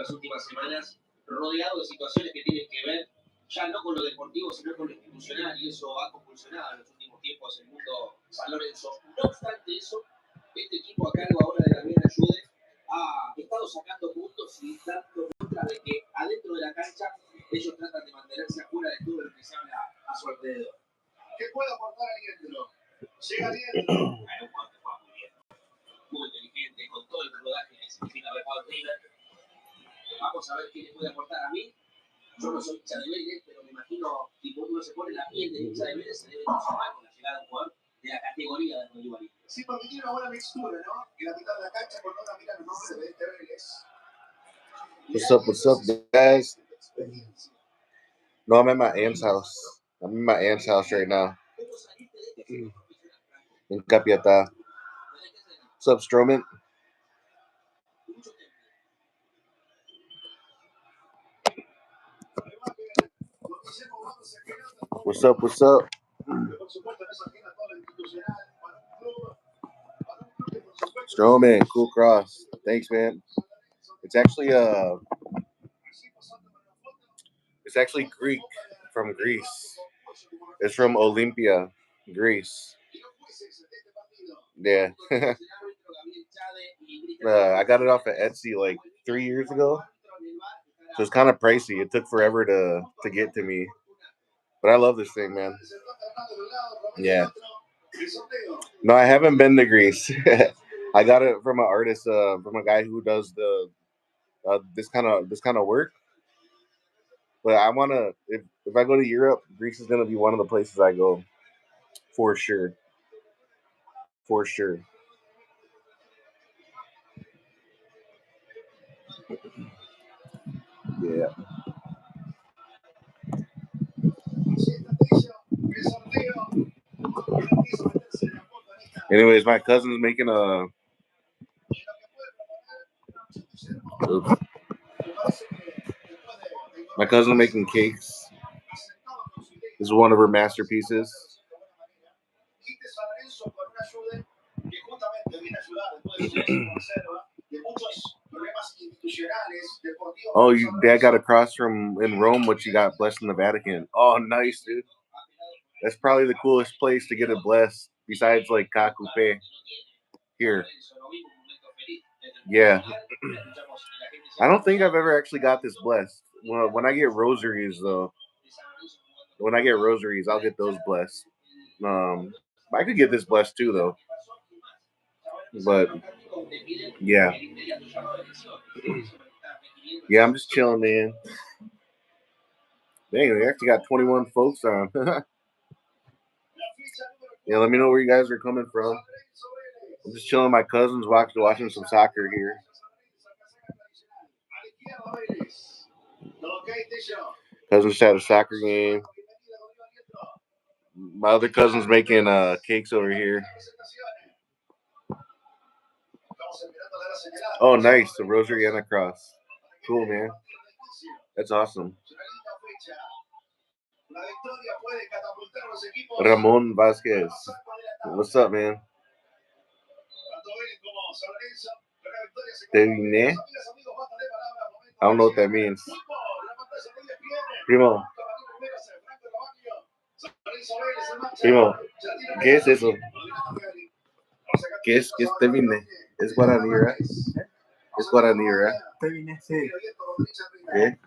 What's up, guys? No, I'm at my aunt's house. I'm in my aunt's house right now. In Capiatá. What's up, Stroman? What's up? What's up? Stroman, cool cross. Thanks, man. It's actually Greek, from Greece. It's from Olympia, Greece. Yeah. I got it off of Etsy like 3 years ago. So it's kind of pricey. It took forever to get to me. But I love this thing, man. Yeah. No, I haven't been to Greece. I got it from an artist, from a guy who does the this kind of work. But I wanna, if I go to Europe, Greece is gonna be one of the places I go, for sure. For sure. Yeah. Anyways, my cousin's making a. Oops. My cousin's making cakes. This is one of her masterpieces. Oh, Dad got a cross from in Rome, which you got blessed in the Vatican. Oh, nice, dude. That's probably the coolest place to get it blessed, besides like Cacupe here. Yeah. I don't think I've ever actually got this blessed. When I get rosaries, though, I'll get those blessed. I could get this blessed too, though. But yeah. Yeah, I'm just chilling, man. Dang, we actually got 21 folks on. Yeah, let me know where you guys are coming from. I'm just chilling with my cousins, watching some soccer here. Cousins had a soccer game. My other cousin's making cakes over here. Oh, nice. The rosary and a cross. Cool, man. That's awesome. Ramon Vasquez. What's up, man? Terminé. I don't know what that means. Primo, ¿qué es eso? ¿Qué es terminé? Es guaraní, ¿verdad? Es guaraní, ¿verdad? Terminé, sí. ¿Qué?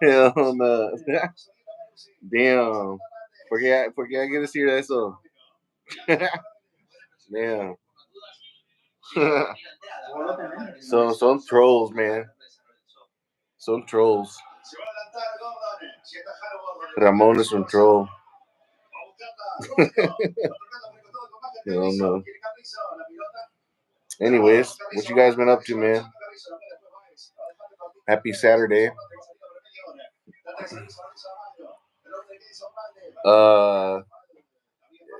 Hell no. Damn. ¿Por qué hay que decir eso? Damn. So, son trolls, man. Son trolls. Ramon is un troll. I don't know. Anyways, what you guys been up to, man? Happy Saturday.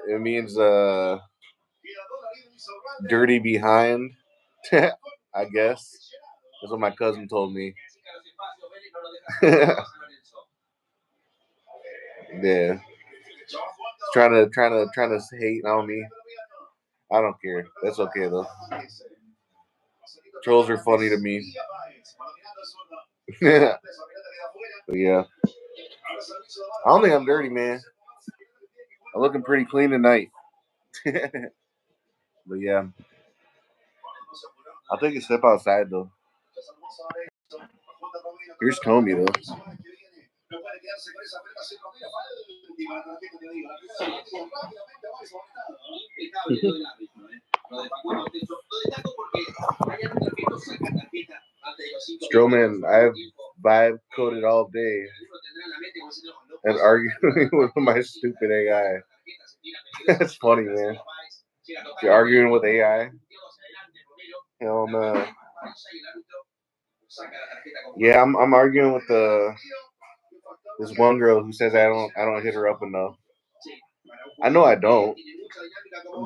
It means dirty behind, I guess. That's what my cousin told me. Yeah. Trying to hate on me. I don't care. That's okay though. Trolls are funny to me. Yeah. But yeah. I don't think I'm dirty, man. I'm looking pretty clean tonight. But yeah. I'll take a step outside though. Here's Comey though. Strowman, I've vibe coded all day and arguing with my stupid AI. That's funny, man. You're arguing with AI? Hell no. Yeah, I'm arguing with this one girl who says I don't hit her up enough. I know I don't,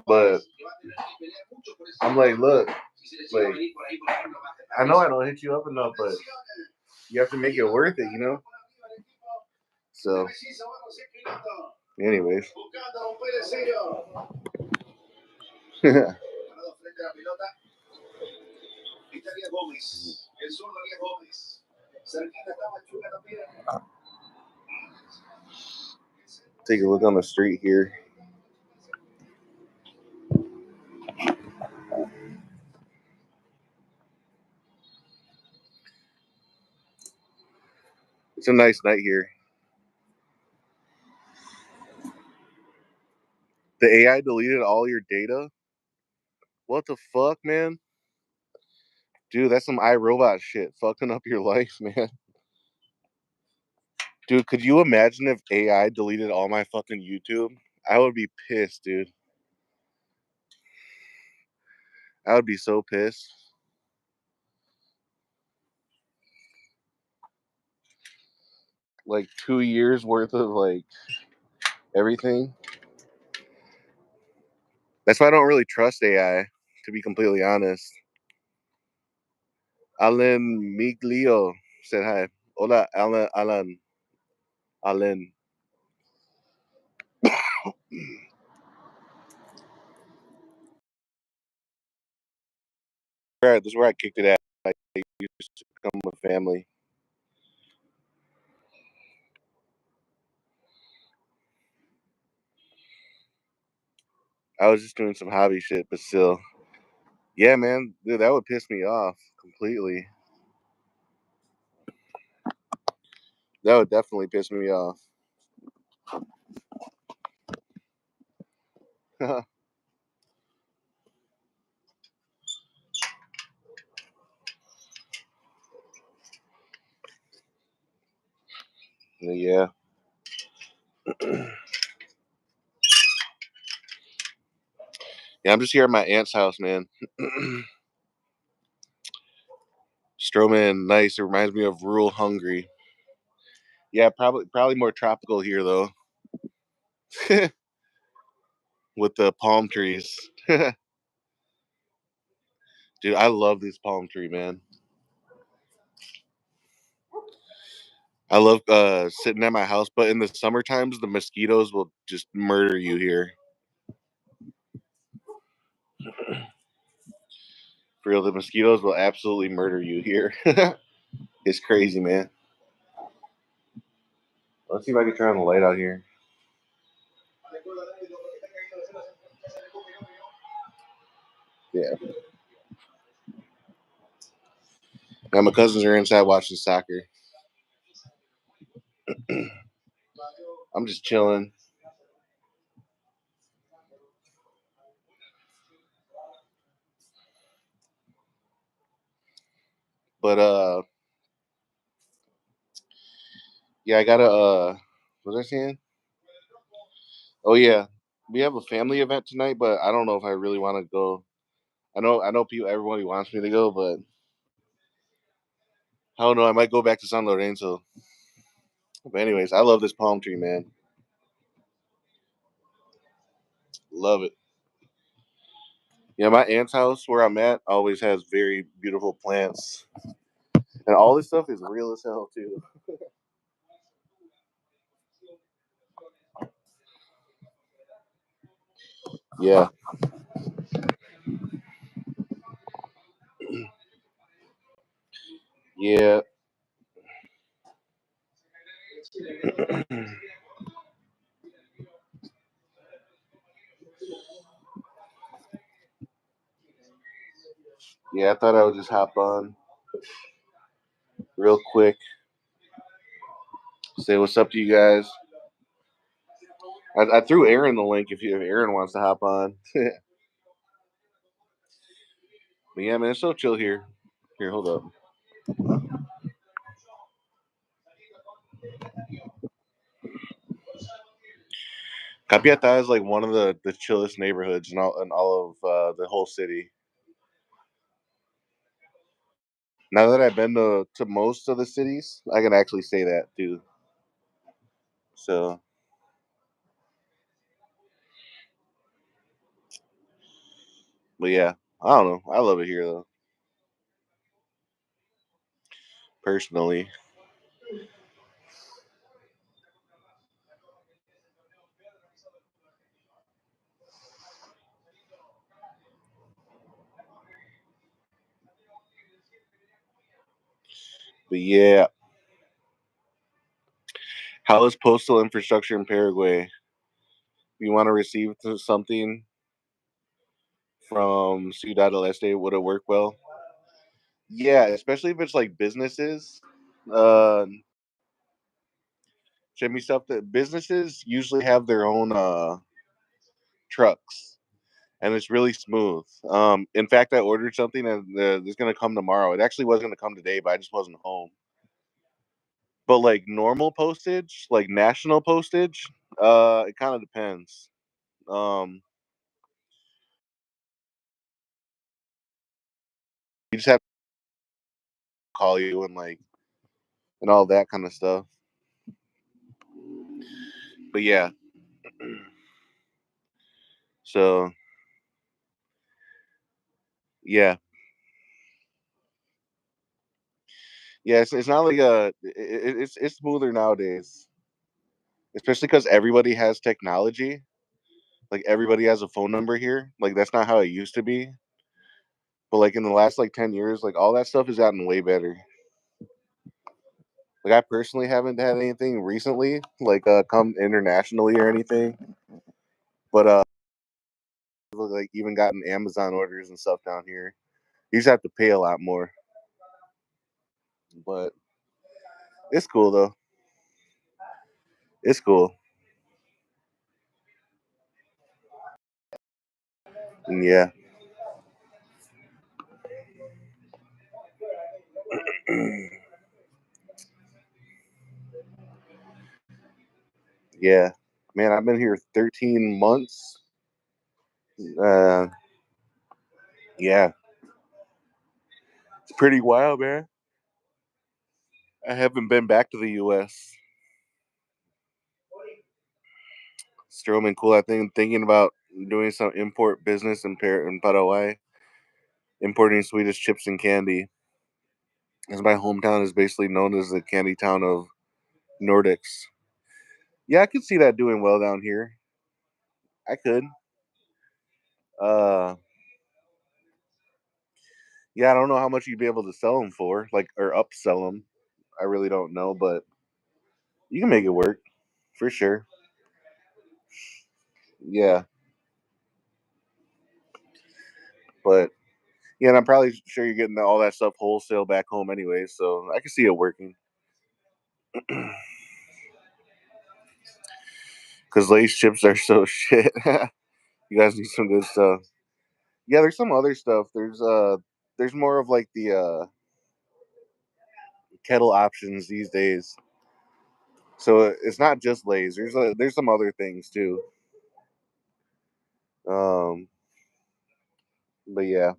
but I'm like, look, like I know I don't hit you up enough, but you have to make it worth it, you know. So, anyways, take a look on the street here. It's a nice night here. The AI deleted all your data? What the fuck, man? Dude, that's some iRobot shit. Fucking up your life, man. Dude, could you imagine if AI deleted all my fucking YouTube? I would be pissed, dude. I would be so pissed. Like 2 years worth of like everything. That's why I don't really trust AI, to be completely honest. Alan Miglio said hi. Hola, Alan. This is where I kicked it at. I used to become a family. I was just doing some hobby shit, but still. Yeah, man. Dude, that would piss me off completely. That would definitely piss me off. Yeah. Yeah, I'm just here at my aunt's house, man. Strowman, nice. It reminds me of rural Hungary. Yeah, probably more tropical here though. With the palm trees. Dude, I love this palm tree, man. I love sitting at my house, but in the summer times the mosquitoes will just murder you here. For real, the mosquitoes will absolutely murder you here. It's crazy, man. Let's see if I can turn on the light out here. Yeah. Now my cousins are inside watching soccer. I'm just chilling. But yeah, I gotta what was I saying? Oh yeah. We have a family event tonight, but I don't know if I really want to go. I know people everybody wants me to go, but I don't know, I might go back to San Lorenzo. But anyways, I love this palm tree, man. Love it. Yeah, my aunt's house where I'm at always has very beautiful plants. And all this stuff is real as hell too. Yeah. Yeah. Yeah, I thought I would just hop on real quick, say what's up to you guys. I threw Aaron the link if Aaron wants to hop on. But yeah, man, it's so chill here. Here, hold up. Capiatá is like one of the chillest neighborhoods in all of the whole city. Now that I've been to most of the cities, I can actually say that too. So, but yeah, I don't know. I love it here though, personally. But yeah, how is postal infrastructure in Paraguay? You want to receive something from Ciudad del Este, would it work well? Yeah, especially if it's like businesses. Uh, Should be stuff that businesses usually have their own trucks, and it's really smooth. In fact, I ordered something and it's gonna come tomorrow. It actually was gonna come today, but I just wasn't home. But like normal postage, like national postage, it kind of depends. Um, you just have to call you and like and all that kind of stuff. But yeah, so yeah, yeah. It's not like it's smoother nowadays, especially because everybody has technology. Like everybody has a phone number here. Like that's not how it used to be. But like in the last like 10 years, like all that stuff has gotten way better. Like I personally haven't had anything recently, like come internationally or anything. But like even gotten Amazon orders and stuff down here. You just have to pay a lot more. But it's cool though. It's cool. And yeah. Yeah. Man, I've been here 13 months. Uh yeah. It's pretty wild, man. I haven't been back to the US. Strowman cool. I think thinking about doing some import business in Paraguay, importing Swedish chips and candy. As my hometown is basically known as the candy town of Nordics. Yeah, I could see that doing well down here. I could. Uh, yeah, I don't know how much you'd be able to sell them for, like or upsell them. I really don't know, but you can make it work for sure. Yeah, but yeah, and I'm probably sure you're getting all that stuff wholesale back home anyway, so I can see it working. Because Lay's chips are so shit. You guys need some good stuff. Yeah, there's some other stuff. There's more of like the kettle options these days. So it's not just Lay's. There's some other things too. Um, but yeah,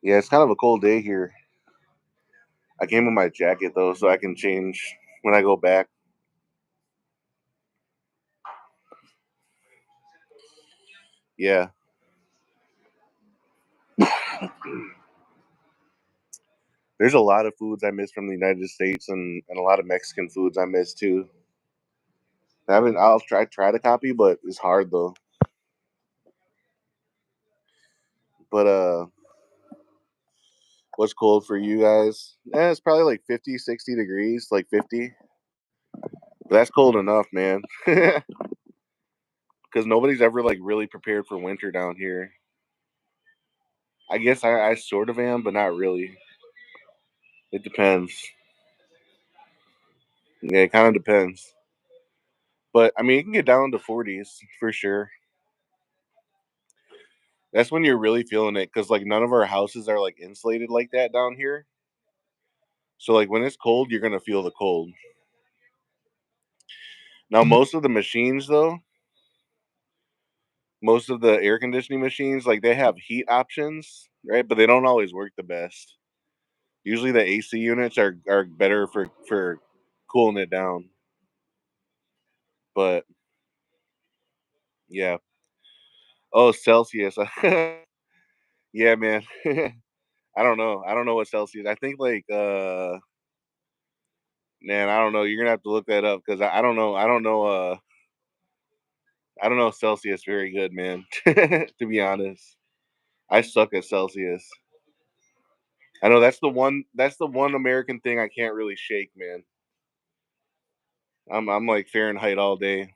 yeah, it's kind of a cold day here. I came with my jacket though, so I can change when I go back. Yeah, There's a lot of foods I miss from the United States, and a lot of Mexican foods I miss too. I'll try to copy, but it's hard though. But what's cold for you guys? It's probably like 50, 60 degrees, like 50. But that's cold enough, man. Because nobody's ever like really prepared for winter down here. I guess I sort of am, but not really. It depends. Yeah, it kind of depends. But I mean, it can get down to 40s for sure. That's when you're really feeling it, because like none of our houses are like insulated like that down here. So like when it's cold, you're gonna feel the cold. Now most of the machines though, most of the air conditioning machines, like they have heat options, right? But they don't always work the best. Usually the AC units are better for cooling it down. But yeah. Oh, Celsius. Yeah, man. I don't know. I don't know what Celsius. I think like man, I don't know. You're gonna have to look that up because I don't know. I don't know. I don't know Celsius very good, man. To be honest, I suck at Celsius. I know that's the one. That's the one American thing I can't really shake, man. I'm like Fahrenheit all day.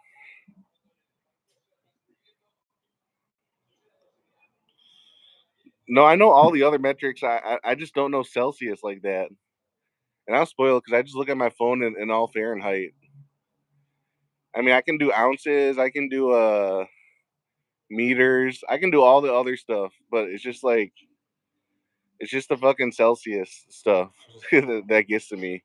No, I know all the other metrics. I just don't know Celsius like that. And I'm spoiled because I just look at my phone and all Fahrenheit. I mean, I can do ounces. I can do meters. I can do all the other stuff, but it's just like it's just the fucking Celsius stuff that gets to me.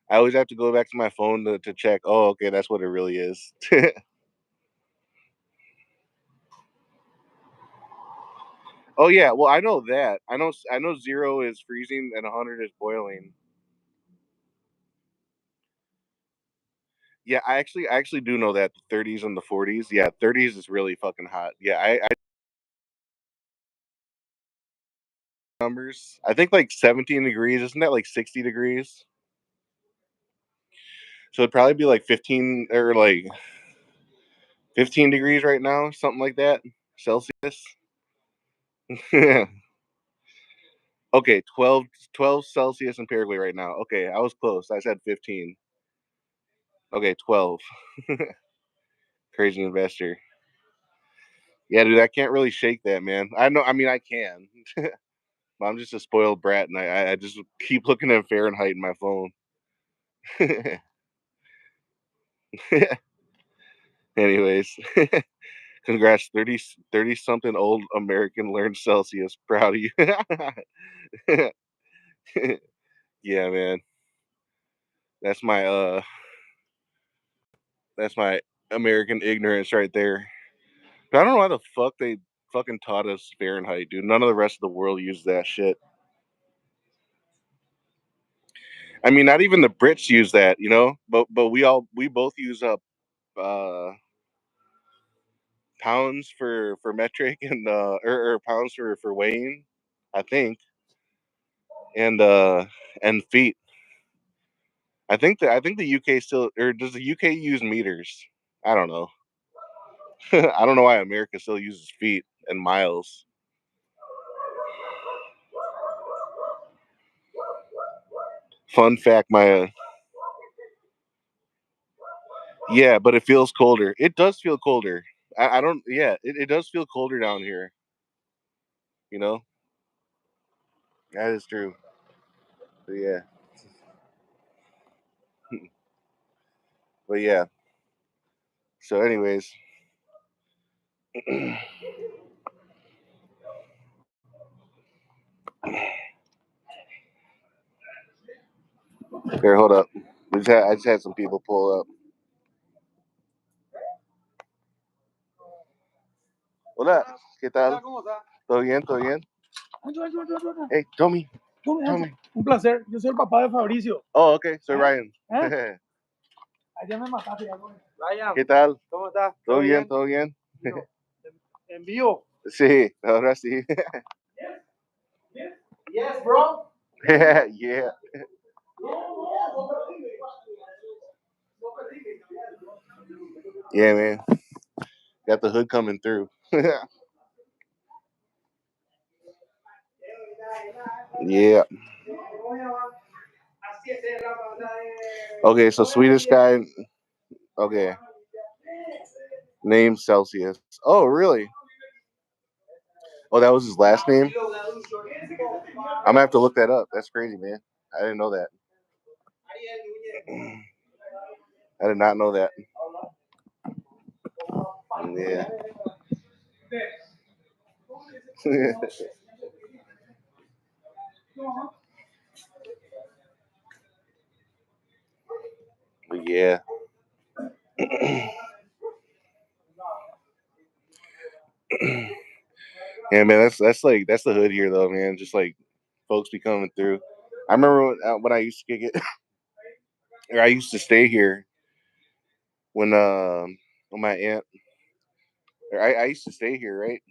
I always have to go back to my phone to check. Oh, okay, that's what it really is. Oh yeah, well I know that. I know 0 is freezing and 100 is boiling. Yeah, I actually do know that the 30s and the 40s. Yeah, 30s is really fucking hot. Yeah, I numbers. I think like 17 degrees. Isn't that like 60 degrees? So it'd probably be like 15 or like 15 degrees right now, something like that. Celsius. Okay, 12 Celsius in Paraguay right now. Okay, I was close. I said 15. Okay, 12. Crazy investor. Yeah, dude, I can't really shake that, man. I know. I mean, I can. But I'm just a spoiled brat, and I just keep looking at Fahrenheit in my phone. Anyways, congrats, 30 something old American learned Celsius. Proud of you. Yeah, man. That's my that's my American ignorance right there. But I don't know why the fuck they fucking taught us Fahrenheit, dude. None of the rest of the world used that shit. I mean, not even the Brits use that, you know. But we both use up uh pounds for metric and or pounds for weighing, I think, and feet. I think the UK still, or does the UK use meters? I don't know. I don't know why America still uses feet and miles. Fun fact, my yeah, but it feels colder. It does feel colder. I don't. Yeah, it does feel colder down here. You know, that is true. But yeah, but yeah. So, anyways, here, hold up. I just had some people pull up. Hola, ¿qué tal? ¿Todo bien? ¿Todo bien? Hey, Tommy. Tommy. Un placer. Yo soy el papá de Fabricio. Oh, okay. Soy Ryan. Allá me mataste. Ryan, ¿Qué tal? ¿cómo estás? ¿Todo bien? ¿Todo bien? En vivo. Sí, ahora sí. Yes, bro. Yeah. Yeah, man. Got the hood coming through. Yeah. Okay, so Swedish guy. Okay. Name Celsius. Oh, really? Oh, that was his last name? I'm gonna have to look that up. That's crazy, man. I didn't know that. I did not know that. Yeah. But yeah. Yeah, man. That's the hood here, though, man. Just like folks be coming through. I remember when I used to kick it, or I used to stay here when my aunt. Or I used to stay here, right?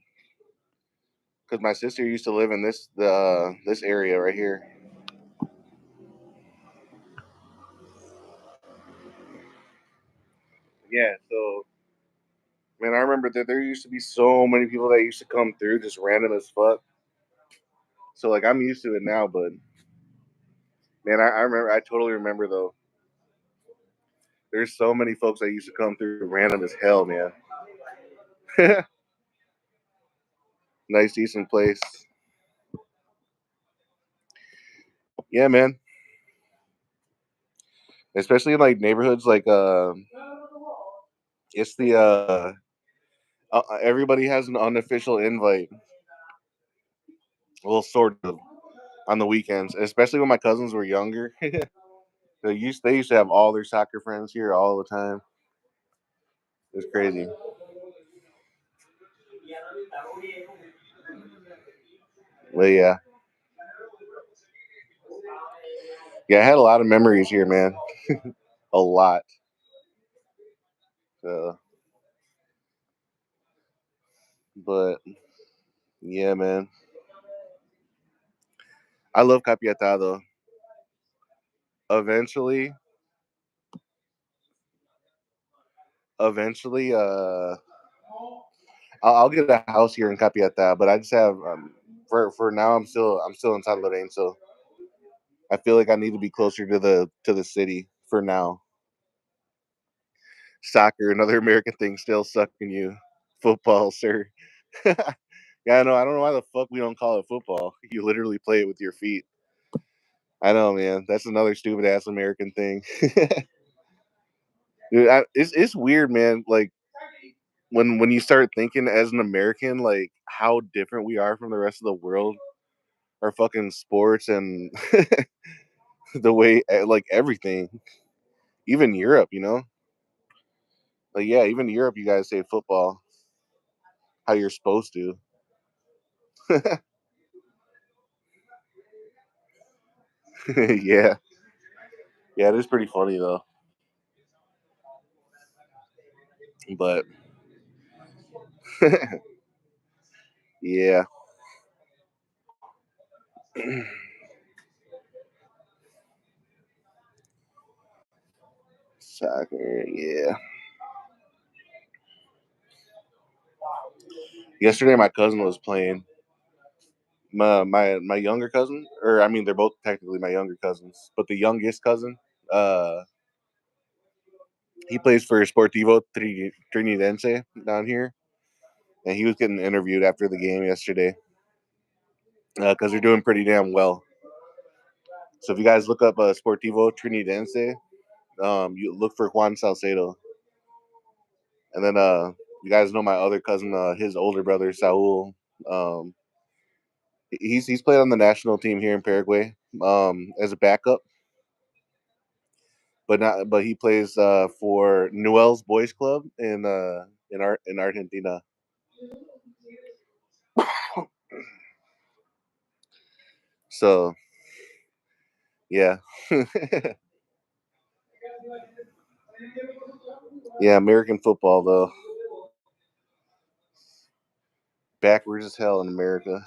Because my sister used to live in this area right here. Yeah, so man, I remember that there used to be so many people that used to come through, just random as fuck. So like I'm used to it now, but man, I remember, I totally remember though. There's so many folks that used to come through random as hell, man. Nice, decent place. Yeah, man. Especially in like neighborhoods, like it's the everybody has an unofficial invite. Well, sort of on the weekends, especially when my cousins were younger. They used to have all their soccer friends here all the time. It's crazy. But yeah, yeah, I had a lot of memories here, man. A lot. So, but yeah, man, I love Capiatá though. Eventually, eventually, I'll get a house here in Capiatá, but I just have for now. I'm still in San Lorenzo, so I feel like I need to be closer to the city for now. Soccer, another American thing, still sucking you. Football, sir. Yeah, I know. I don't know why the fuck we don't call it football. You literally play it with your feet. I know, man. That's another stupid ass American thing. Dude, it's weird, man. Like when you start thinking as an American, like how different we are from the rest of the world, our fucking sports and the way, like everything, even Europe, like yeah, even Europe, you guys say football how you're supposed to. Yeah, yeah, it is pretty funny though. But yeah, soccer. Yeah. Yesterday, my cousin was playing. My younger cousin, or I mean, they're both technically my younger cousins, but the youngest cousin, uh, he plays for Sportivo Trinidense down here, and he was getting interviewed after the game yesterday because they're doing pretty damn well. So if you guys look up Sportivo Trinidense, you look for Juan Salcedo, and then you guys know my other cousin, his older brother Saul. Um, he's played on the national team here in Paraguay as a backup, but he plays for Newell's Boys Club in Argentina. So yeah, yeah, American football though, backwards as hell in America.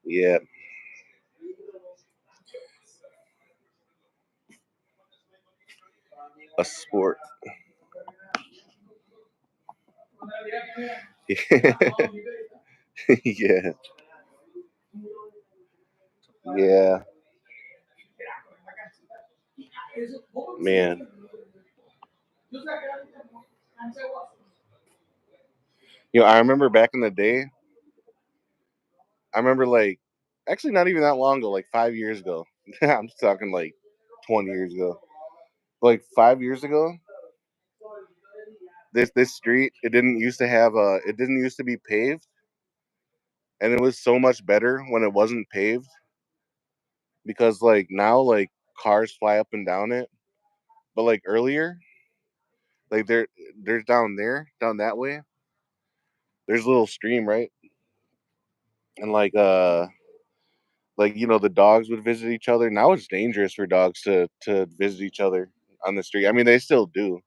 Yeah. A sport. Yeah. Yeah. Man. I remember back in the day, I remember like actually not even that long ago, like 5 years ago. I'm talking like 20 years ago. Like 5 years ago, this street it didn't used to be paved, and it was so much better when it wasn't paved because like now like cars fly up and down it, but like earlier, like there's down that way, there's a little stream, right? And like the dogs would visit each other. Now it's dangerous for dogs to visit each other on the street. I mean, they still do,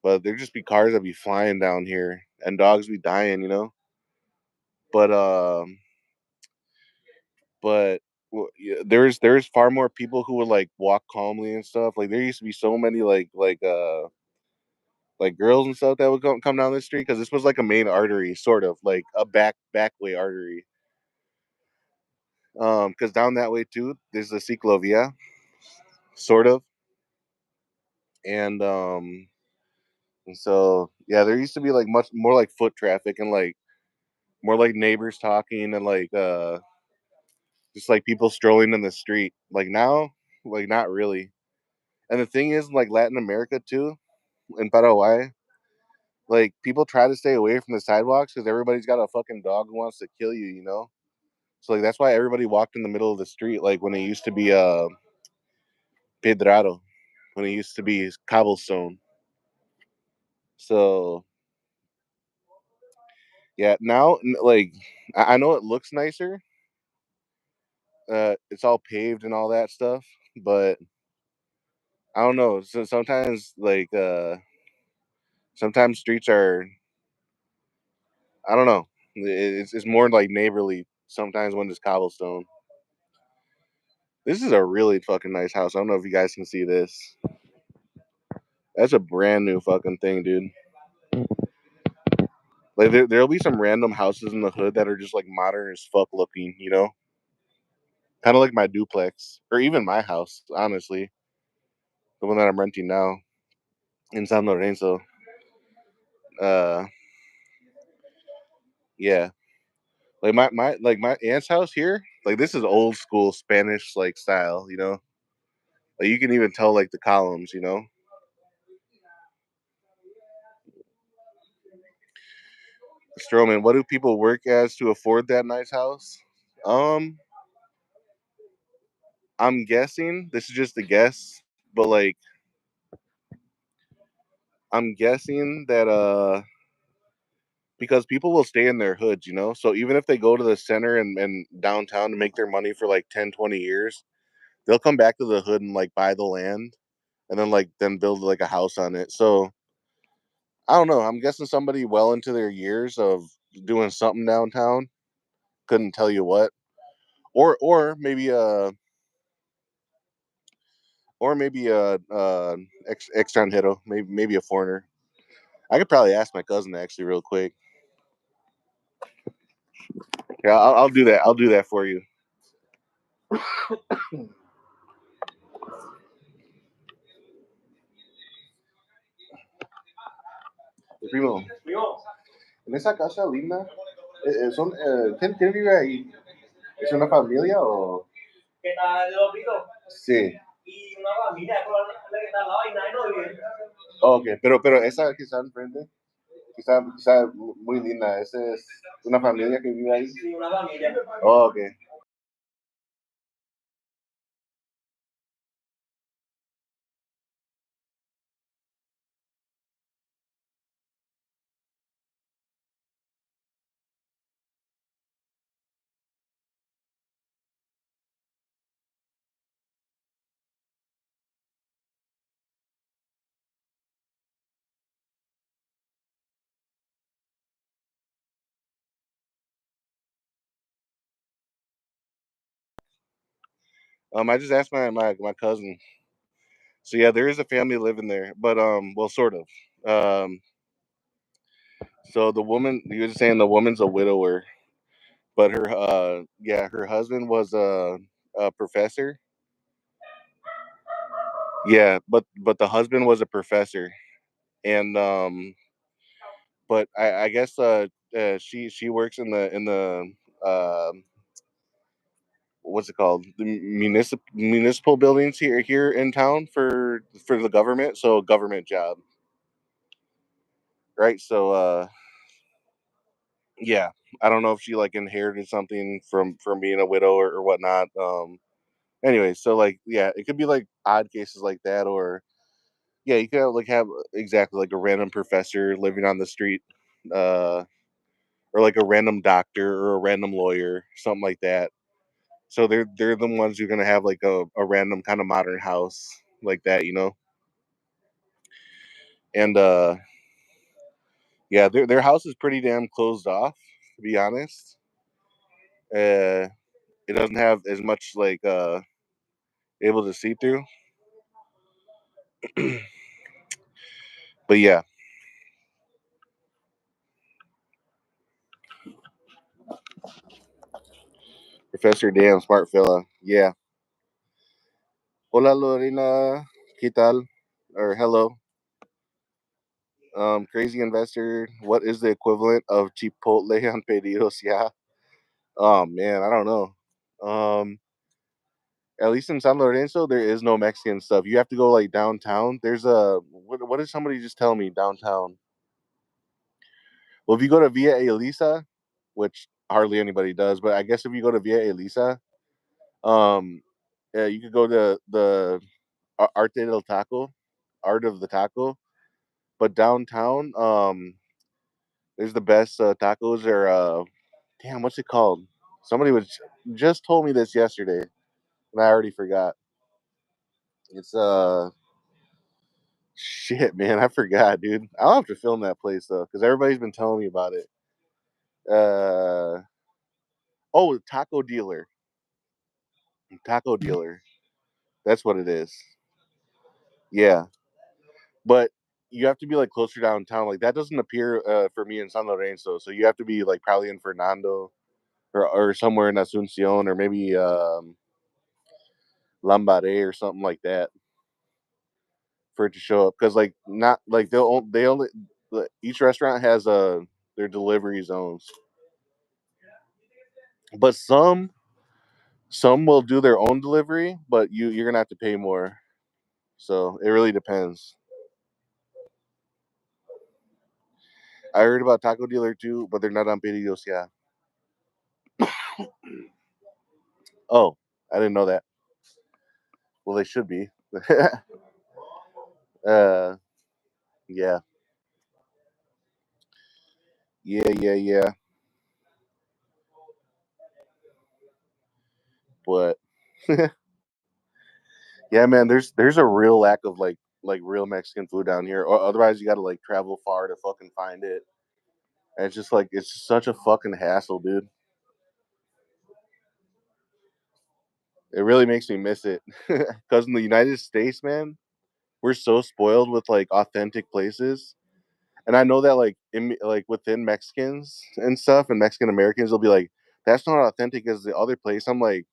but there just be cars that be flying down here and dogs be dying. But but yeah, there's far more people who would like walk calmly and stuff. Like there used to be so many like girls and stuff that would come down the street because this was like a main artery, sort of like a backway artery. Because down that way too, there's the ciclovia, sort of, and so yeah, there used to be like much more like foot traffic and like more like neighbors talking and like just like people strolling in the street. Like now, like not really. And the thing is, like Latin America too, in Paraguay, like people try to stay away from the sidewalks because everybody's got a fucking dog who wants to kill you. So like that's why everybody walked in the middle of the street, like when it used to be pedrado, when it used to be cobblestone. So yeah, now like I know it looks nicer. It's all paved and all that stuff, but I don't know. So sometimes sometimes streets are, I don't know. It's more like neighborly sometimes when it's cobblestone. This is a really fucking nice house. I don't know if you guys can see this. That's a brand new fucking thing, dude. Like there'll be some random houses in the hood that are just like modern as fuck looking. Kind of like my duplex or even my house, honestly, the one that I'm renting now in San Lorenzo. Uh, yeah, like my aunt's house here. Like this is old school Spanish like style. Like you can even tell like the columns. Stroman, what do people work as to afford that nice house? Um, I'm guessing this is just a guess, but like I'm guessing that because people will stay in their hoods. So even if they go to the center and downtown to make their money for like 10, 20 years, they'll come back to the hood and like buy the land and then build like a house on it. So I don't know. I'm guessing somebody well into their years of doing something downtown, couldn't tell you what. Or maybe a extranjero, maybe a foreigner. I could probably ask my cousin actually real quick. Yeah, I'll do that. I'll do that for you. Primo, en esa casa linda, ¿quién vive ahí? ¿Es una familia o...? ¿Qué tal los pisos? Sí. Y una familia, la que está al lado y nadie no vive. Ok, pero esa que está enfrente, quizá muy linda. ¿Esa es una familia que vive ahí? Sí, una familia. Ok. I just asked my cousin. So yeah, there is a family living there, but well, sort of. Um, so the woman, you were saying the woman's a widower, but her husband was a professor. Yeah, but the husband was a professor, and but I guess she works in the what's it called, the municipal buildings here in town for the government, so government job, right? So yeah, I don't know if she like inherited something from being a widow or whatnot. Anyway, so like yeah, it could be like odd cases like that, or yeah, you could have exactly like a random professor living on the street, uh, or like a random doctor or a random lawyer, something like that. So they're the ones who are gonna have like a random kind of modern house like that, you know. And yeah, their house is pretty damn closed off, to be honest. Uh, it doesn't have as much like able to see through. But yeah, Professor damn smart fella. Yeah. Hola Lorena, ¿qué tal? Or hello. Crazy investor. What is the equivalent of Chipotle on pedidos? Yeah. Oh man, I don't know. At least in San Lorenzo, there is no Mexican stuff. You have to go like downtown. There's a what did somebody just tell me downtown? Well, if you go to Via Elisa, which hardly anybody does, but I guess if you go to Via Elisa, um, you could go to the Arte del Taco, Art of the Taco. But downtown, there's the best tacos. Or damn, what's it called? Somebody was just told me this yesterday, and I already forgot. It's shit, man, I forgot, dude. I'll have to film that place though, because everybody's been telling me about it. Uh oh, taco dealer. That's what it is. Yeah, but you have to be like closer downtown. Like that doesn't appear for me in San Lorenzo, so you have to be like probably in Fernando or somewhere in Asuncion or maybe Lambaré or something like that for it to show up. Because like not like they only each restaurant has their delivery zones, but some will do their own delivery, but you're gonna have to pay more. So it really depends. I heard about Taco Dealer too, but they're not on Pedidos. Yeah. Oh, I didn't know that. Well, they should be. uh, yeah, yeah. But yeah, man, there's a real lack of like real Mexican food down here. Or otherwise, you got to like travel far to fucking find it. And it's just like it's such a fucking hassle, dude. It really makes me miss it. Because in the United States, man, we're so spoiled with like authentic places. And I know that like within Mexicans and stuff and Mexican Americans will be like, that's not authentic as the other place. I'm like,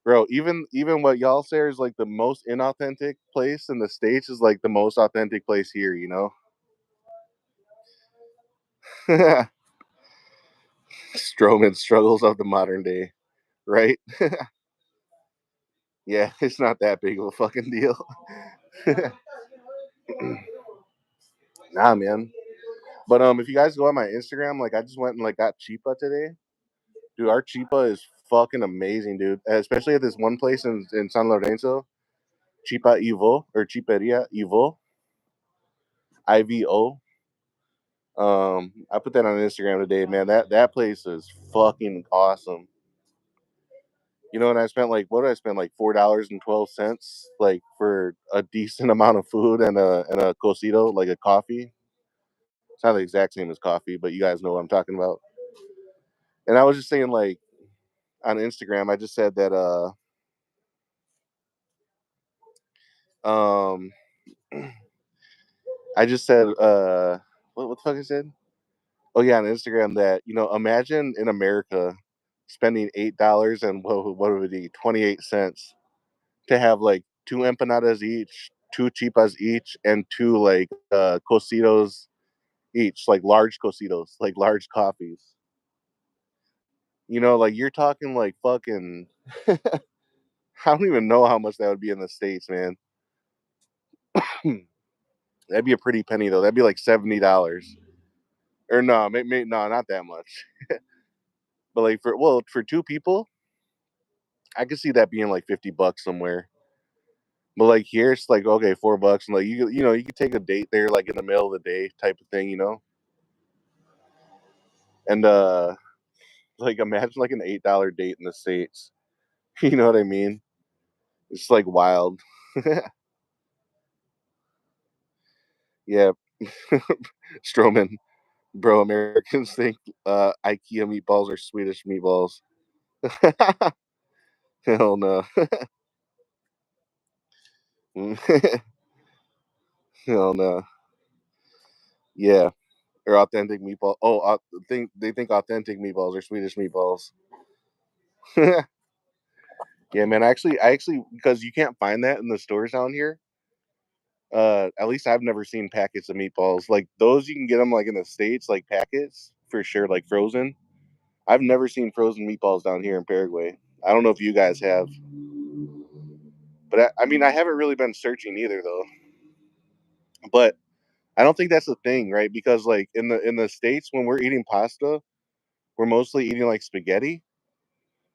bro, even what y'all say is like the most inauthentic place in the States is like the most authentic place here, you know? Strowman struggles of the modern day, right? Yeah, it's not that big of a fucking deal. Nah, man. But if you guys go on my Instagram, like I just went and like got chipa today. Dude, our chipa is fucking amazing, dude. Especially at this one place in San Lorenzo, Chipa Ivo or Chiperia Ivo, IVO. I put that on Instagram today, man. That place is fucking awesome. You know, and I spent like what did I spend like $4.12 like for a decent amount of food and a cosito, like a coffee. It's not the exact same as coffee, but you guys know what I'm talking about. And I was just saying like on Instagram, I just said that I just said, what the fuck I said? Oh yeah, on Instagram that imagine in America spending $8 and what would it be, 28 cents to have like two empanadas each, two chipas each, and two like cocidos each, like large cocidos, like large coffees. Like you're talking like fucking. I don't even know how much that would be in the States, man. That'd be a pretty penny though. That'd be like $70. Or no, no, not that much. But like for two people, I could see that being like $50 somewhere. But like here, it's like okay, $4, and like you could take a date there like in the middle of the day type of thing. And like imagine like an $8 date in the States. You know what I mean? It's like wild. Yeah, Stroman, bro. Americans think IKEA meatballs are Swedish meatballs. Hell no. Hell no. Yeah, or authentic meatball. Oh, they think authentic meatballs are Swedish meatballs. Yeah, man. I actually, because you can't find that in the stores down here. At least I've never seen packets of meatballs like those. You can get them like in the States, like packets for sure, like frozen. I've never seen frozen meatballs down here in Paraguay. I don't know if you guys have, but I mean, I haven't really been searching either though. But I don't think that's the thing, right? Because like in the States, when we're eating pasta, we're mostly eating like spaghetti,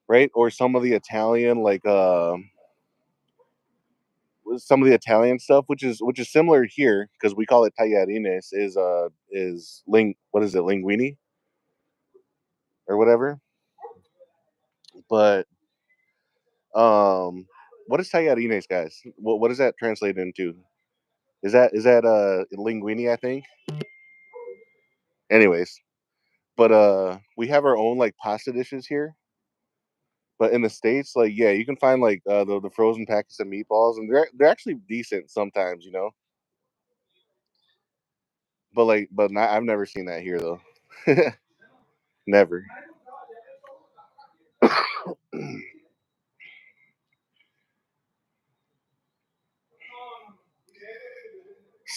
right? Or some of the Italian stuff, which is similar here because we call it tallarines. Is what is it, linguine or whatever? But what is tallarines, guys? What does that translate into? Is that linguine? I think. Anyways, but we have our own like pasta dishes here. But in the States, like yeah, you can find like the frozen packets of meatballs, and they're actually decent sometimes. I've never seen that here though. Never.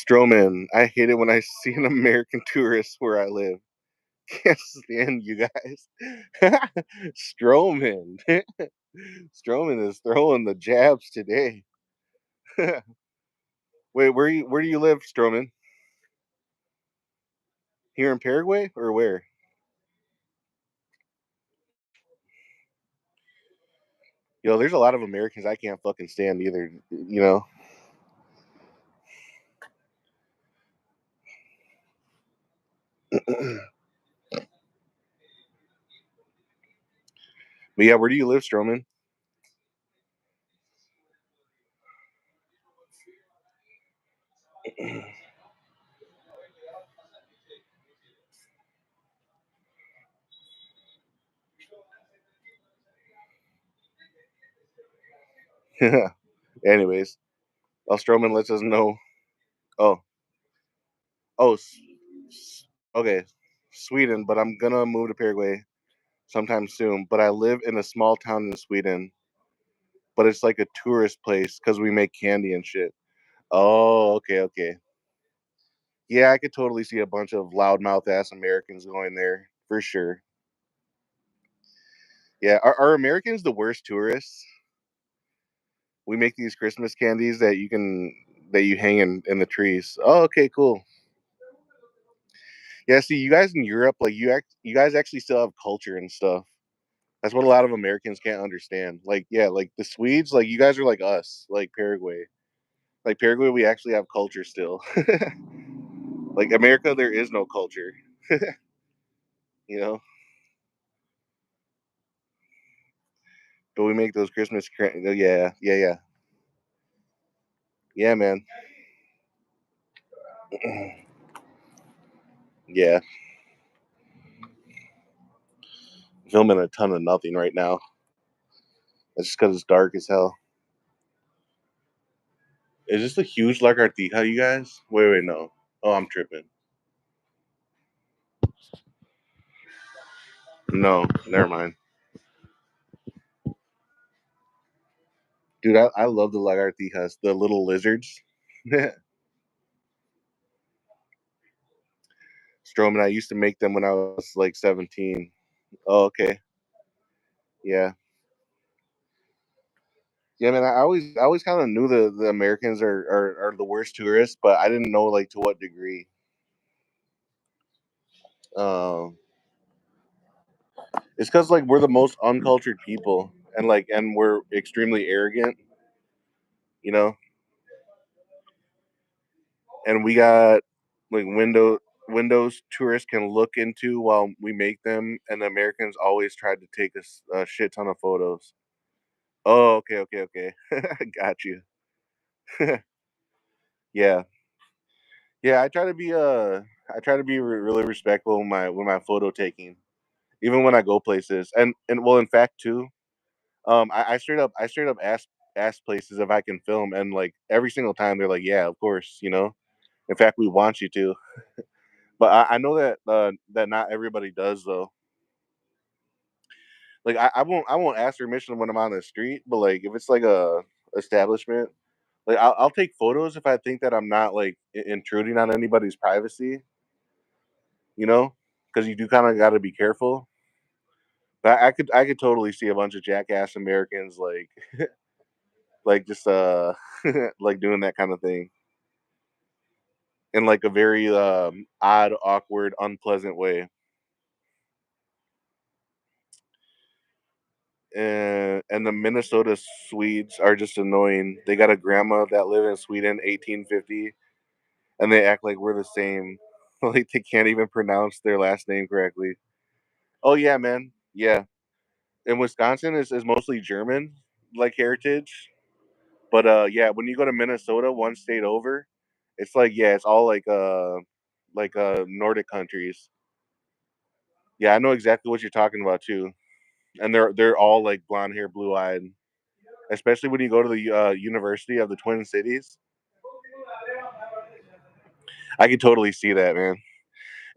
Stroman, I hate it when I see an American tourist where I live. Can't stand you guys. Stroman. Stroman is throwing the jabs today. Wait, where do you live, Stroman? Here in Paraguay or where? There's a lot of Americans I can't fucking stand either. But yeah, where do you live, Stroman? Anyways, Stroman lets us know. Oh, oh, okay, Sweden. But I'm gonna move to Paraguay sometime soon. But I live in a small town in Sweden. But it's like a tourist place because we make candy and shit. Oh, okay, okay. Yeah, I could totally see a bunch of loudmouth ass Americans going there for sure. Yeah, are Americans the worst tourists? We make these Christmas candies that you hang in the trees. Oh, okay, cool. Yeah, see, you guys in Europe, like you guys actually still have culture and stuff. That's what a lot of Americans can't understand. Like, yeah, like the Swedes, like you guys are like us, like Paraguay. Like Paraguay, we actually have culture still. Like America, there is no culture. you know. But we make those yeah, yeah, yeah, yeah, man. Yeah, filming a ton of nothing right now. That's just because it's dark as hell. Is this a huge lagartija, you guys? Wait, no. Oh, I'm tripping. No, never mind. Dude, I love the lagartijas, the little lizards. Stroman, I used to make them when I was like 17. Oh, okay. Yeah. Yeah, man, I always kind of knew the Americans are the worst tourists, but I didn't know like to what degree. Um, it's because like we're the most uncultured people, and we're extremely arrogant, you know. And we got like windows tourists can look into while we make them, and the Americans always tried to take a shit ton of photos. Oh, okay. Got you. Yeah, yeah. I try to be really respectful with my photo taking, even when I go places. And well, in fact, too, I straight up ask places if I can film, and like every single time they're like, yeah, of course, you know. In fact, we want you to. But I know that not everybody does though. Like I won't ask permission when I'm on the street, but like if it's like a establishment, like I'll take photos if I think that I'm not like intruding on anybody's privacy, you know, because you do kind of got to be careful. But I could totally see a bunch of jackass Americans like just like doing that kind of thing in like a very odd, awkward, unpleasant way. And the Minnesota Swedes are just annoying. They got a grandma that lived in Sweden 1850, and they act like we're the same. Like they can't even pronounce their last name correctly. Oh yeah, man. Yeah. In Wisconsin is mostly German, like heritage. But yeah, when you go to Minnesota, one state over, it's like yeah, it's all like Nordic countries. Yeah, I know exactly what you're talking about too. And they're all like blonde hair, blue eyed. Especially when you go to the University of the Twin Cities. I can totally see that, man.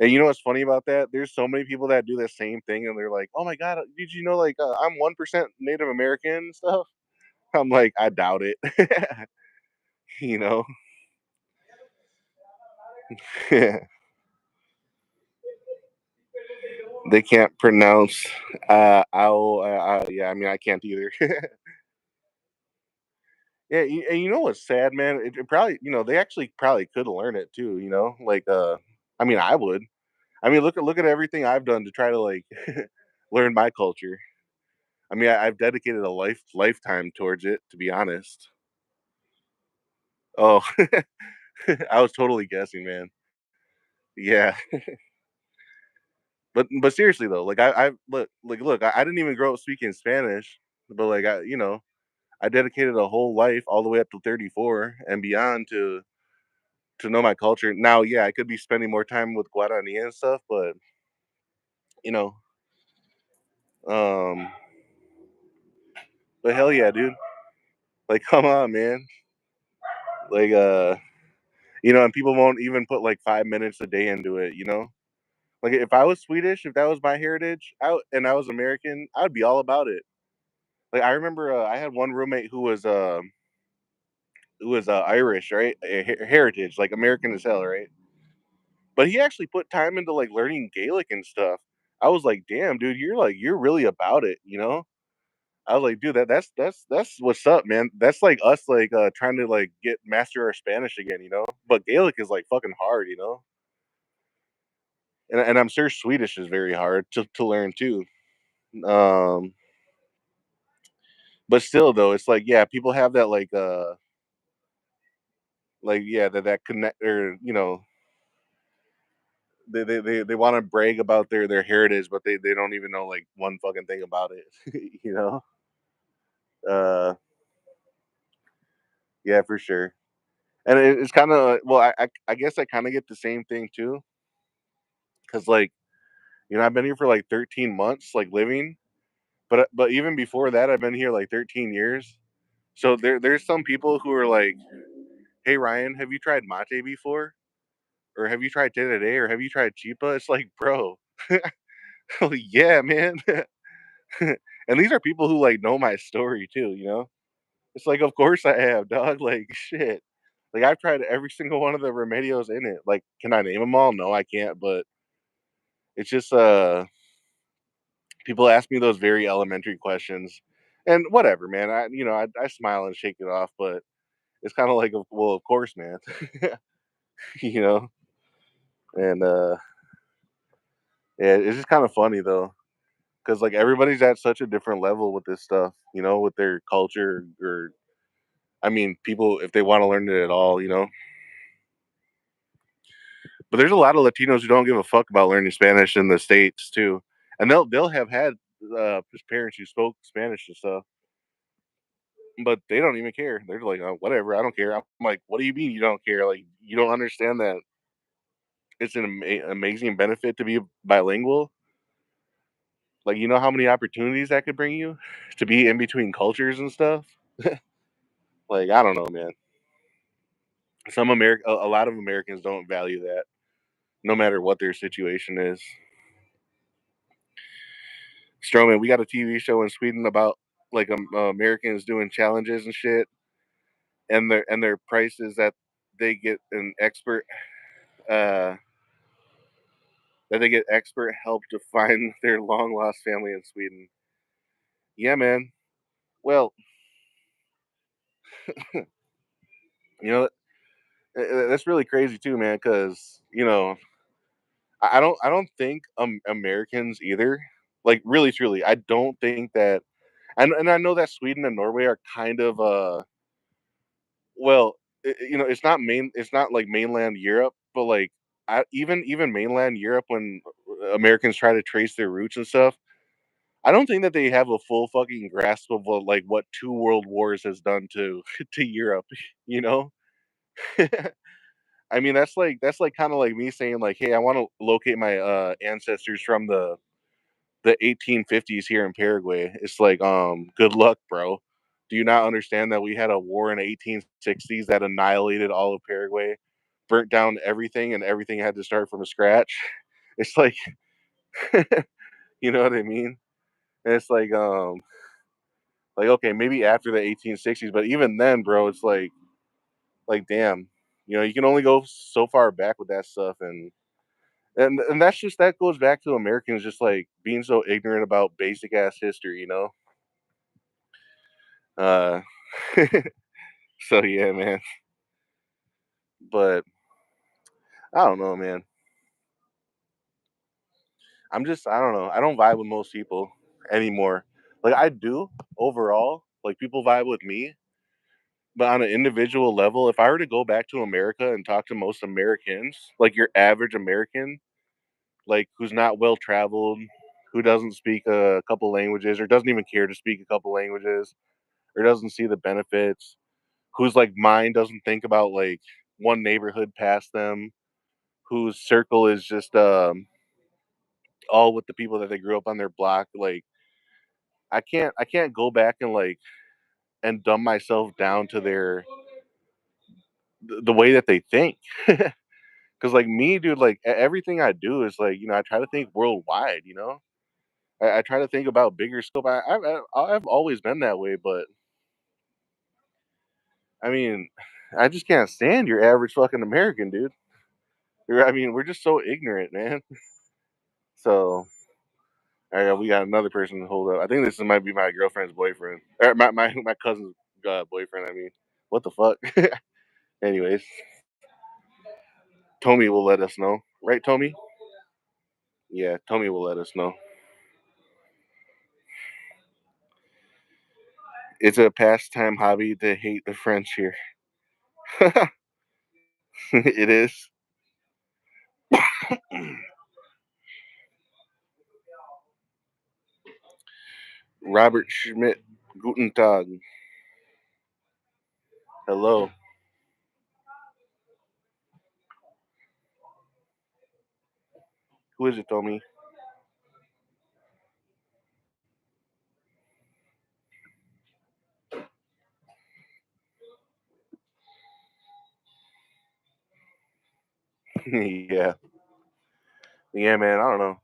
And you know what's funny about that? There's so many people that do the same thing, and they're like, "Oh my god, did you know like I'm 1% Native American and stuff?" I'm like, I doubt it. You know, they can't pronounce. Yeah, I mean, I can't either. Yeah, and you know what's sad, man? It probably, they actually probably could learn it too. You know, like, I mean, I would. I mean, look at everything I've done to try to like learn my culture. I mean, I've dedicated a lifetime towards it. To be honest. Oh, I was totally guessing, man. Yeah, but seriously though, like I look, I didn't even grow up speaking Spanish, but like I dedicated a whole life all the way up to 34 and beyond to know my culture. Now, yeah, I could be spending more time with Guarani and stuff, you know, um, but hell yeah, dude. Like, come on, man. Like, and people won't even put like 5 minutes a day into it. You know, like if I was Swedish, if that was my heritage, and I was American, I'd be all about it. Like I remember, I had one roommate who was Irish, right? Heritage, like American as hell, right? But he actually put time into like learning Gaelic and stuff. I was like, damn, dude, you're really about it, you know? I was like, dude, that's what's up, man. That's like us like trying to like get master our Spanish again, you know? But Gaelic is like fucking hard, you know? And I'm sure Swedish is very hard to learn too. Um but still though, it's like yeah, people have that like yeah, that connect or they want to brag about their heritage, but they don't even know like one fucking thing about it. You know? Uh yeah, for sure. And it's kind of well, I guess I kind of get the same thing too, because like I've been here for like 13 months, like living, but even before that, I've been here like 13 years. So there's some people who are like "Hey Ryan, have you tried mate before? Or have you tried tereré? Or have you tried chipa?" It's like, bro, yeah, man. And these are people who like know my story too, you know? It's like, of course I have, dog. Like, shit. Like, I've tried every single one of the remedios in it. Like, can I name them all? No, I can't. But it's just, people ask me those very elementary questions, and whatever, man. I smile and shake it off. But it's kind of like, well, of course, man. you know, and yeah, it's just kind of funny though, because like everybody's at such a different level with this stuff, with their culture, or I mean, people if they want to learn it at all. But there's a lot of Latinos who don't give a fuck about learning Spanish in the States too, and they'll have had parents who spoke Spanish and stuff, but they don't even care. They're like, oh, whatever, I don't care. I'm like, what do you mean you don't care? Like, you don't understand that it's an amazing benefit to be bilingual. Like, you know how many opportunities that could bring you to be in between cultures and stuff. Like, I don't know, man. A lot of Americans don't value that, no matter what their situation is. Stroman, we got a TV show in Sweden about like Americans doing challenges and shit, and their prices that they get an expert uh that they get expert help to find their long lost family in Sweden. Yeah, man. Well, you know that's really crazy too, man. Because I don't think Americans either. Like, really, truly, I don't think that. And I know that Sweden and Norway are kind of well, it's not like mainland Europe, but like even mainland Europe, when Americans try to trace their roots and stuff, I don't think that they have a full fucking grasp of like what two world wars has done to to Europe, you know? I mean, that's like kind of like me saying like, "Hey, I want to locate my ancestors from the 1850s here in Paraguay." It's like, good luck, bro. Do you not understand that we had a war in the 1860s that annihilated all of Paraguay, burnt down everything, and everything had to start from scratch? It's like, you know what I mean? And it's like okay, maybe after the 1860s, but even then, bro, it's like damn, you can only go so far back with that stuff, and that goes back to Americans just like being so ignorant about basic ass history. Uh, so yeah, man. But I don't know, man. I don't know. I don't vibe with most people anymore. Like, I do overall. Like, people vibe with me, but on an individual level, if I were to go back to America and talk to most Americans, like your average American, like who's not well traveled, who doesn't speak a couple languages or doesn't even care to speak a couple languages or doesn't see the benefits, whose like mind doesn't think about like one neighborhood past them, whose circle is just all with the people that they grew up on their block. Like, I can't go back and like and dumb myself down to the way that they think. Cause like me, dude, like everything I do is like, I try to think worldwide. I try to think about bigger scope. I've always been that way, but I mean, I just can't stand your average fucking American, dude. I mean, we're just so ignorant, man. So we got another person to hold up. I think this might be my girlfriend's boyfriend, or my cousin's boyfriend. I mean, what the fuck? Anyways, Tommy will let us know, right, Tommy? Yeah, Tommy will let us know. It's a pastime hobby to hate the French here. It is. Robert Schmidt, Guten Tag. Hello. Who is it, Tommy? Yeah. Yeah, man. I don't know.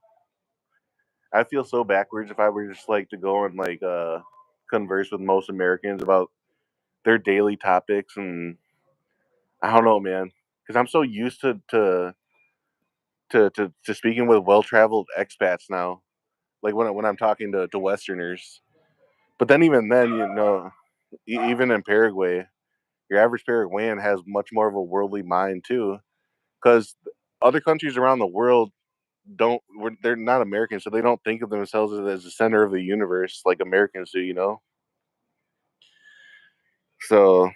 I feel so backwards if I were just like to go and like converse with most Americans about their daily topics, and I don't know, man, because I'm so used to speaking with well traveled expats now. Like when I'm talking to Westerners, but then even then, even in Paraguay, your average Paraguayan has much more of a worldly mind too, because other countries around the world they're not Americans, so they don't think of themselves as the center of the universe like Americans do, you know. So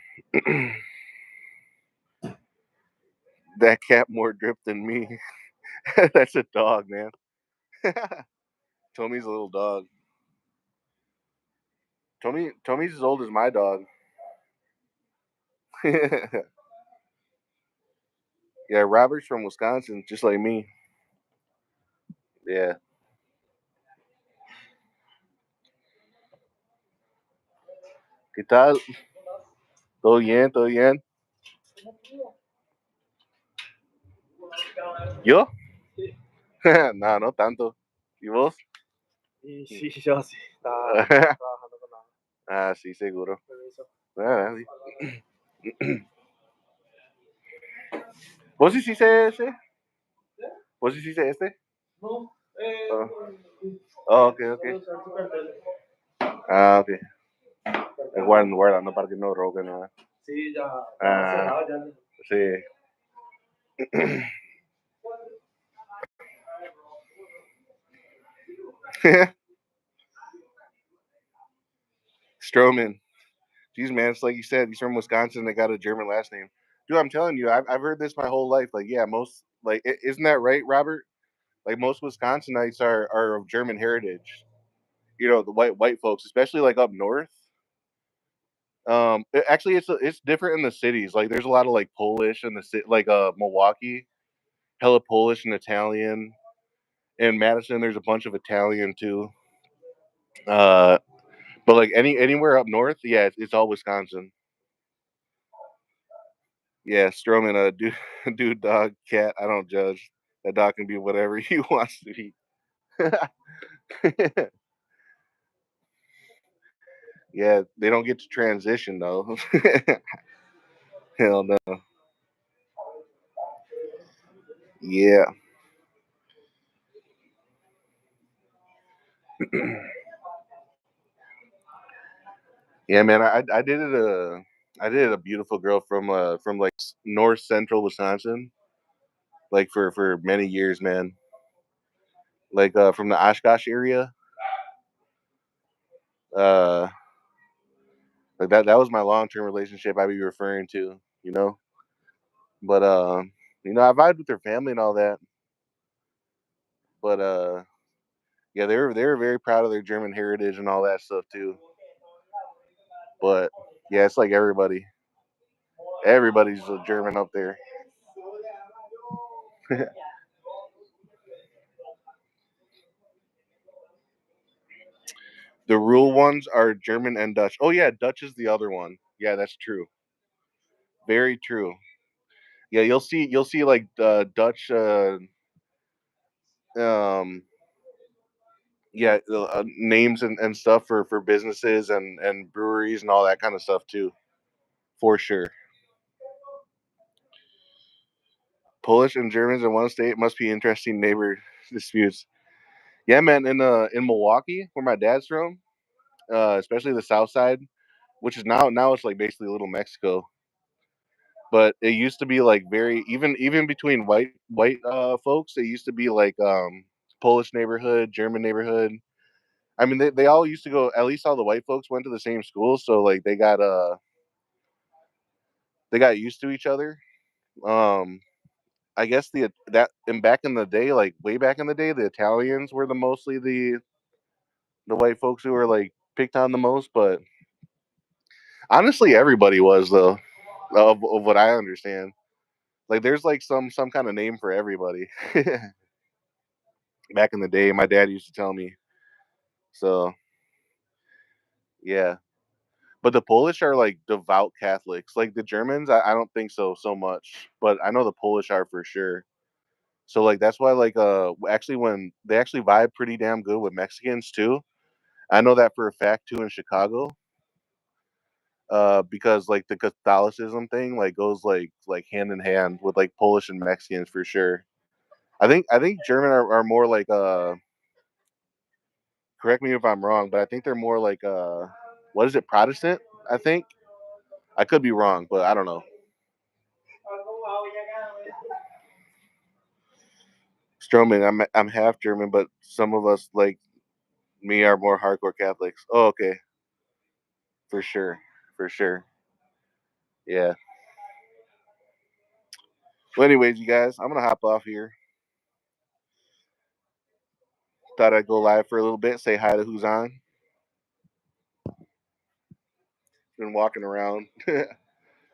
that cat more drip than me. That's a dog, man. Tommy's a little dog. Tommy's as old as my dog. Yeah, Robert's from Wisconsin, just like me. Yeah. ¿Qué tal? ¿Todo bien? ¿Todo bien? ¿Yo? No, no tanto. ¿Y vos? Y sí, yo sí, estaba trabajando con la Ah, sí, seguro. permiso. Ah, sí. ¿Vos hiciste ese? ¿Vos hiciste este? No, Oh, oh, ok, ok. usar su cartel. Ah, ok. Guardando para que no roben nada. Sí, ya, Ah, cerrado ya. sí. Stroman. Jeez, man, it's like you said, he's from Wisconsin. They got a German last name. Dude, I'm telling you, I've heard this my whole life. Like, yeah, isn't that right, Robert? Like, most Wisconsinites are of German heritage. You know, the white folks, especially like up north. Actually, it's different in the cities. Like, there's a lot of like Polish in the city, like Milwaukee, hella Polish and Italian. In Madison, there's a bunch of Italian too. Uh, but like anywhere up north, yeah, it's all Wisconsin. Yeah, Stroman, dude, dog, cat. I don't judge. That dog can be whatever he wants to be. Yeah, they don't get to transition though. Hell no. Yeah. Yeah, man. I did a beautiful girl from like north central Wisconsin, like for many years, man. Like from the Oshkosh area. Uh, like that was my long term relationship I be referring to, you know. But I vibed with their family and all that. But yeah, they were very proud of their German heritage and all that stuff too. But yeah, it's like everybody's a German up there. The rule ones are German and Dutch. Oh yeah, Dutch is the other one. Yeah, that's true. Very true. Yeah, you'll see like Dutch um yeah names and stuff for businesses and breweries and all that kind of stuff too, for sure. Polish and Germans in one state must be interesting neighbor disputes. Yeah, man. In Milwaukee, where my dad's from, especially the South Side, which is now it's like basically Little Mexico. But it used to be like very even between white folks. It used to be like Polish neighborhood, German neighborhood. I mean, they all used to go. At least all the white folks went to the same school, so like they got used to each other. Um, I guess that and back in the day, like way back in the day, the Italians were mostly the white folks who were like picked on the most. But honestly, everybody was though, of what I understand. Like there's like some kind of name for everybody. Back in the day, my dad used to tell me. So yeah, but the Polish are like devout Catholics. Like the Germans, I don't think so much, but I know the Polish are for sure. So like that's why like actually when they actually vibe pretty damn good with Mexicans too. I know that for a fact too in Chicago. Because like the Catholicism thing like goes like hand in hand with like Polish and Mexicans for sure. I think German are more like correct me if I'm wrong, but I think they're more like what is it, Protestant? I think. I could be wrong, but I don't know. Stroming, I'm half German, but some of us like me are more hardcore Catholics. Oh, okay, for sure, for sure. Yeah. Well, anyways, you guys, I'm gonna hop off here. Thought I'd go live for a little bit, say hi to who's on. Been walking around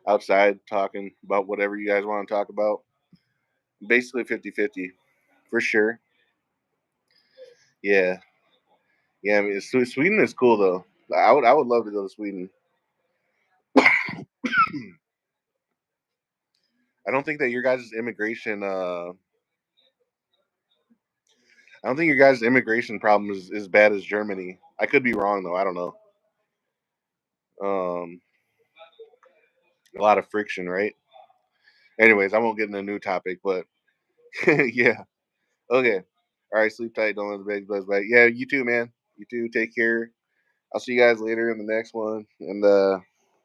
outside talking about whatever you guys want to talk about. Basically 50-50, for sure. Yeah. Yeah, I mean, Sweden is cool though. I would love to go to Sweden. I don't think that your guys' immigration I don't think your guys' immigration problem is as bad as Germany. I could be wrong though. I don't know. Um, a lot of friction, right? Anyways, I won't get into a new topic, but yeah. Okay. All right. Sleep tight. Don't let the bed buzz bite. Yeah. You too, man. You too. Take care. I'll see you guys later in the next one. And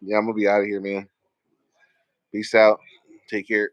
yeah, I'm gonna be out of here, man. Peace out. Take care.